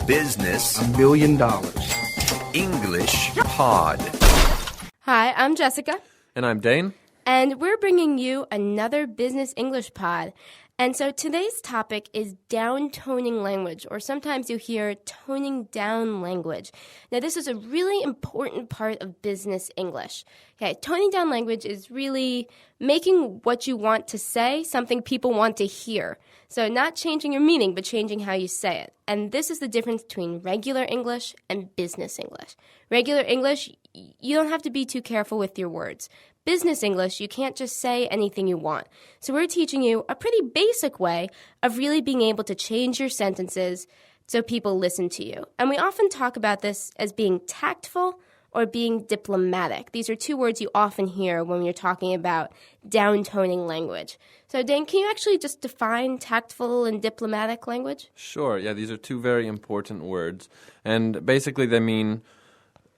Business $1 million. English Pod. Hi, I'm Jessica. And I'm Dane. And we're bringing you another Business English Pod. And so today's topic is downtoning language, or sometimes you hear toning down language. Now, this is a really important part of business English. Okay, toning down language is really making what you want to say something people want to hear. So not changing your meaning, but changing how you say it. And this is the difference between regular English and business English. Regular English, you don't have to be too careful with your words. Business English, you can't just say anything you want. So we're teaching you a pretty basic way of really being able to change your sentences so people listen to you. And we often talk about this as being tactful or being diplomatic. These are two words you often hear when you're talking about downtoning language. So, Dane, can you actually just define tactful and diplomatic language? Sure, yeah, these are two very important words. And basically they mean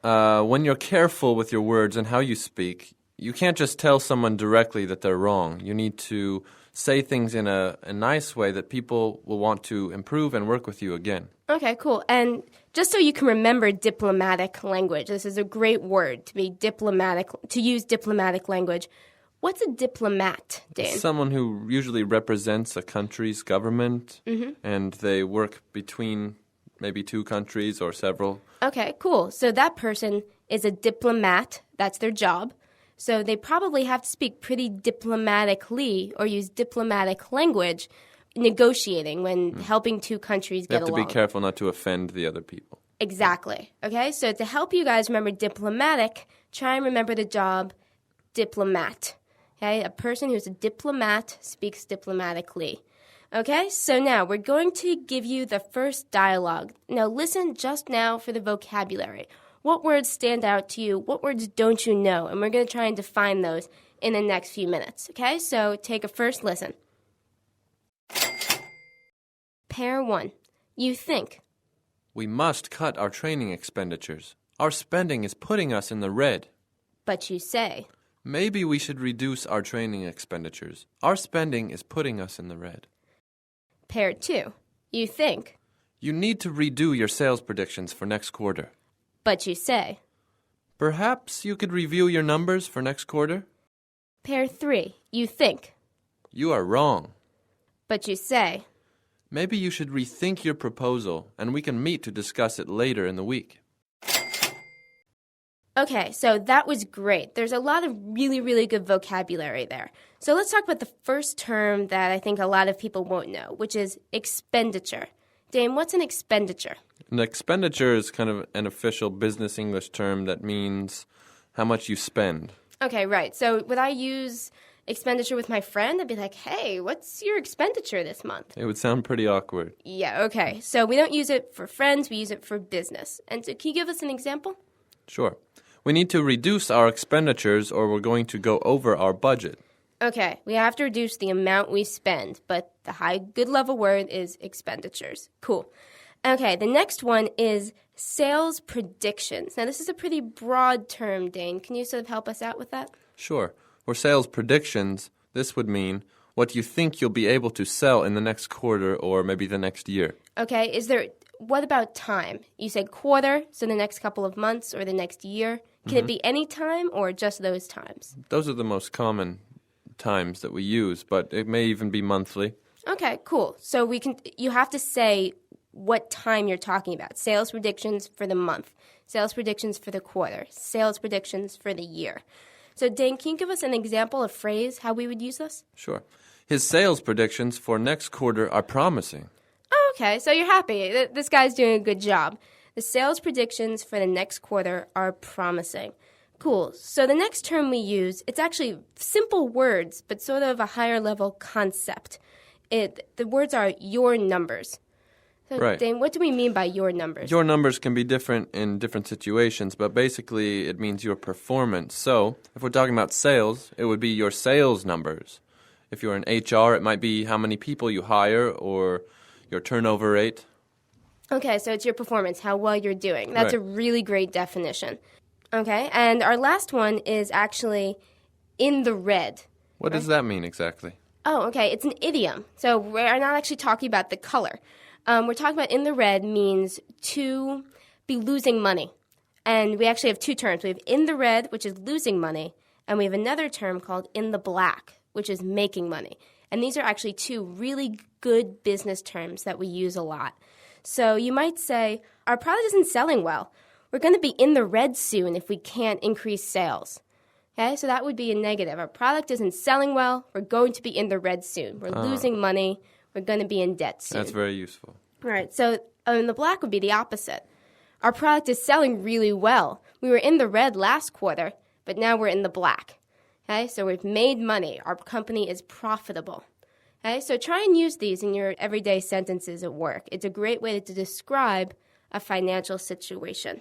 when you're careful with your words and how you speak, you can't just tell someone directly that they're wrong. You need to say things in a nice way that people will want to improve and work with you again. Okay, cool. And just so you can remember diplomatic language, this is a great word to be diplomatic, to use diplomatic language. What's a diplomat, Dan? Someone who usually represents a country's government, and they work between maybe two countries or several. Okay, cool. So that person is a diplomat. That's their job. So they probably have to speak pretty diplomatically or use diplomatic language negotiating when helping two countries get along. You have to be careful not to offend the other people. Exactly. Okay, so to help you guys remember diplomatic, try and remember the job diplomat. Okay, a person who's a diplomat speaks diplomatically. Okay, so now we're going to give you the first dialogue. Now listen just now for the vocabulary. What words stand out to you? What words don't you know? And we're going to try and define those in the next few minutes. Okay, so take a first listen. Pair 1. You think. We must cut our training expenditures. Our spending is putting us in the red. But you say. Maybe we should reduce our training expenditures. Our spending is putting us in the red. Pair 2. You think. You need to redo your sales predictions for next quarter. But you say. Perhaps you could review your numbers for next quarter? Pair 3. You think. You are wrong. But you say. Maybe you should rethink your proposal, and we can meet to discuss it later in the week. Okay, so that was great. There's a lot of really, really good vocabulary there. So let's talk about the first term that I think a lot of people won't know, which is expenditure. Dane, what's an expenditure? An expenditure is kind of an official business English term that means how much you spend. Okay, right. So would I use expenditure with my friend? I'd be like, hey, what's your expenditure this month? It would sound pretty awkward. Yeah, okay. So we don't use it for friends, we use it for business. And so can you give us an example? Sure. We need to reduce our expenditures or we're going to go over our budget. Okay, we have to reduce the amount we spend, but the high good level word is expenditures. Cool. Okay, the next one is sales predictions. Now, this is a pretty broad term, Dane. Can you sort of help us out with that? Sure. For sales predictions, this would mean what you think you'll be able to sell in the next quarter or maybe the next year. Okay, what about time? You said quarter, so the next couple of months or the next year. Can it be any time or just those times? Those are the most common times that we use, but it may even be monthly. Okay, cool. So you have to say what time you're talking about. Sales predictions for the month, sales predictions for the quarter, sales predictions for the year. So, Dane, can you give us an example, a phrase, how we would use this? Sure. His sales predictions for next quarter are promising. Oh, okay. So you're happy. This guy's doing a good job. The sales predictions for the next quarter are promising. Cool. So the next term we use, it's actually simple words, but sort of a higher level concept. The words are your numbers. So, right. Dane, what do we mean by your numbers? Your numbers can be different in different situations, but basically it means your performance. So if we're talking about sales, it would be your sales numbers. If you're in HR, it might be how many people you hire or your turnover rate. Okay, so it's your performance, how well you're doing. That's right. A really great definition. Okay, and our last one is actually in the red. What does that mean exactly? Oh, okay, it's an idiom. So we're not actually talking about the color. We're talking about in the red means to be losing money. And we actually have two terms. We have in the red, which is losing money, and we have another term called in the black, which is making money. And these are actually two really good business terms that we use a lot. So you might say, our product isn't selling well. We're going to be in the red soon if we can't increase sales. Okay, so that would be a negative. Our product isn't selling well. We're going to be in the red soon. We're losing money. We're going to be in debt soon. That's very useful. All right, so in the black would be the opposite. Our product is selling really well. We were in the red last quarter, but now we're in the black. Okay, so we've made money. Our company is profitable. Okay, so try and use these in your everyday sentences at work. It's a great way to describe a financial situation.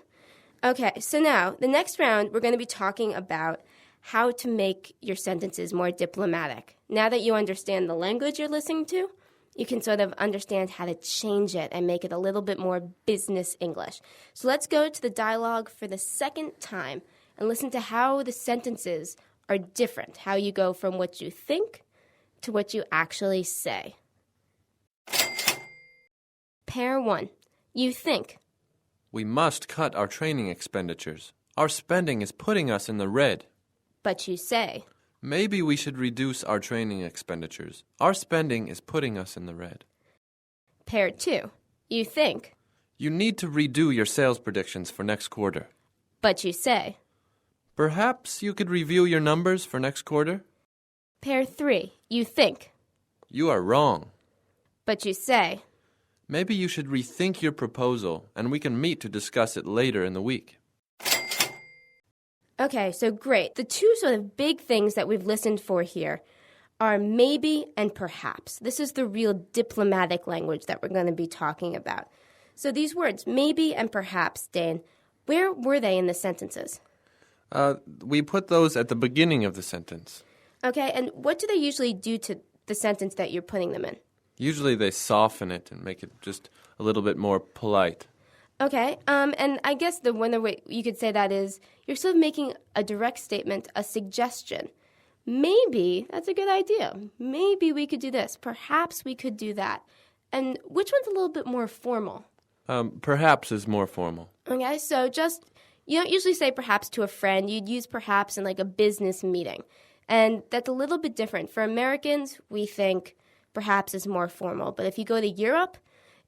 Okay, so now the next round, we're going to be talking about how to make your sentences more diplomatic. Now that you understand the language you're listening to, you can sort of understand how to change it and make it a little bit more business English. So let's go to the dialogue for the second time and listen to how the sentences are different, how you go from what you think to what you actually say. Pair 1. You think. We must cut our training expenditures. Our spending is putting us in the red. But you say. Maybe we should reduce our training expenditures. Our spending is putting us in the red. Pair 2. You think. You need to redo your sales predictions for next quarter. But you say. Perhaps you could review your numbers for next quarter? Pair 3. You think. You are wrong. But you say. Maybe you should rethink your proposal, and we can meet to discuss it later in the week. Okay, so great. The two sort of big things that we've listened for here are maybe and perhaps. This is the real diplomatic language that we're going to be talking about. So these words, maybe and perhaps, Dane, where were they in the sentences? We put those at the beginning of the sentence. Okay, and what do they usually do to the sentence that you're putting them in? Usually they soften it and make it just a little bit more polite. Okay, and I guess the one way you could say that is you're sort of making a direct statement, a suggestion. Maybe that's a good idea. Maybe we could do this. Perhaps we could do that. And which one's a little bit more formal? Perhaps is more formal. Okay, so just, you don't usually say perhaps to a friend. You'd use perhaps in like a business meeting. And that's a little bit different. For Americans, we think perhaps is more formal. But if you go to Europe,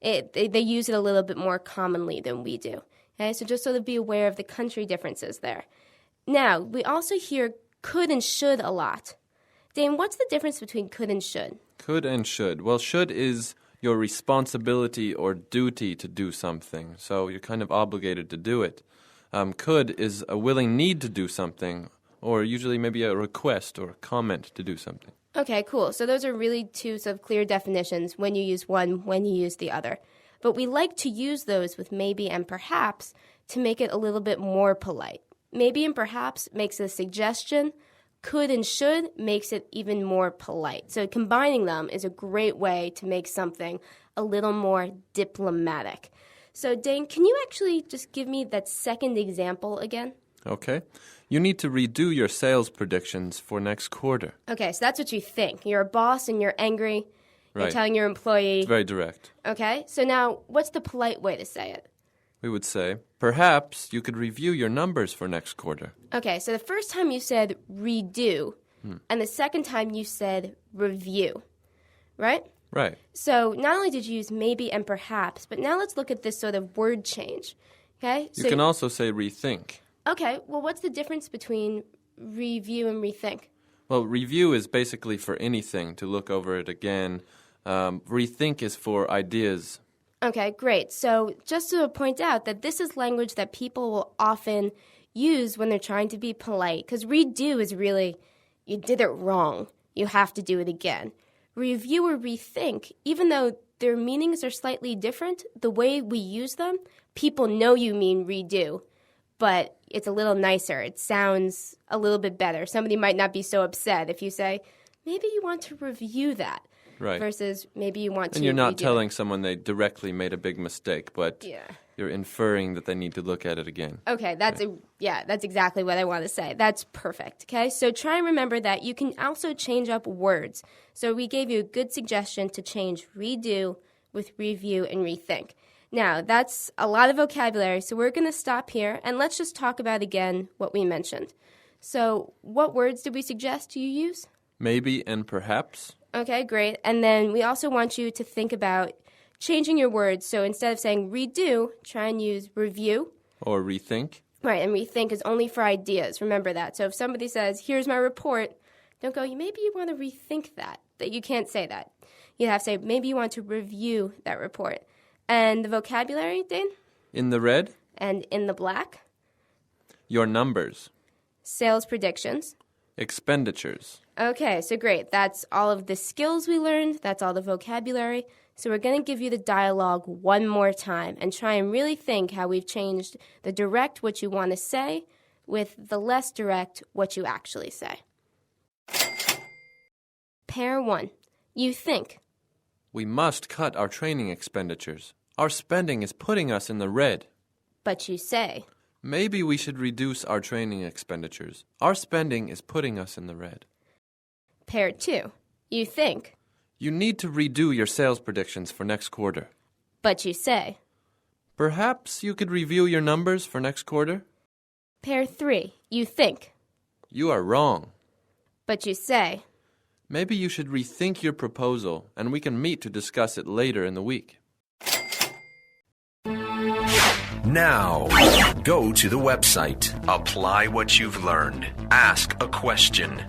they use it a little bit more commonly than we do. Okay, so just sort of be aware of the country differences there. Now, we also hear could and should a lot. Dane, what's the difference between could and should? Could and should. Well, should is your responsibility or duty to do something, so you're kind of obligated to do it. Could is a willing need to do something, or usually maybe a request or a comment to do something. Okay, cool. So those are really two sort of clear definitions, when you use one, when you use the other. But we like to use those with maybe and perhaps to make it a little bit more polite. Maybe and perhaps makes a suggestion. Could and should makes it even more polite. So combining them is a great way to make something a little more diplomatic. So Dane, can you actually just give me that second example again? Okay. You need to redo your sales predictions for next quarter. Okay, so that's what you think. You're a boss and you're angry. You're Right. telling your employee. It's very direct. Okay, so now what's the polite way to say it? We would say, perhaps you could review your numbers for next quarter. Okay, so the first time you said redo, and the second time you said review, right? Right. So not only did you use maybe and perhaps, but now let's look at this sort of word change. Okay? You So can also say rethink. okay, well, what's the difference between review and rethink? Well, review is basically for anything, to look over it again. Rethink is for ideas. Okay, great. So just to point out that this is language that people will often use when they're trying to be polite, because redo is really, you did it wrong. You have to do it again. Review or rethink, even though their meanings are slightly different, the way we use them, people know you mean redo, but it's a little nicer. It sounds a little bit better. Somebody might not be so upset if you say, maybe you want to review that. Right. Versus maybe you want to And you're not redo telling someone they directly made a big mistake, but Yeah. you're inferring that they need to look at it again. Okay, that's exactly what I want to say. That's perfect. Okay, so try and remember that you can also change up words. So we gave you a good suggestion to change redo with review and rethink. Now, that's a lot of vocabulary, so we're going to stop here, and let's just talk about again what we mentioned. So, what words did we suggest you use? Maybe and perhaps. Okay, great. And then we also want you to think about changing your words. So instead of saying redo, try and use review. Or rethink. Right, and rethink is only for ideas. Remember that. So if somebody says, here's my report, don't go, maybe you want to rethink that you can't say that. You have to say, maybe you want to review that report. And the vocabulary, Dane? In the red? And in the black? Your numbers. Sales predictions. Expenditures. Okay, so great. That's all of the skills we learned. That's all the vocabulary. So we're going to give you the dialogue one more time and try and really think how we've changed the direct what you want to say with the less direct what you actually say. Pair 1. You think. We must cut our training expenditures. Our spending is putting us in the red. But you say. Maybe we should reduce our training expenditures. Our spending is putting us in the red. Pair 2. You think. You need to redo your sales predictions for next quarter. But you say. Perhaps you could review your numbers for next quarter? Pair 3. You think. You are wrong. But you say. Maybe you should rethink your proposal, and we can meet to discuss it later in the week. Now, go to the website. Apply what you've learned. Ask a question.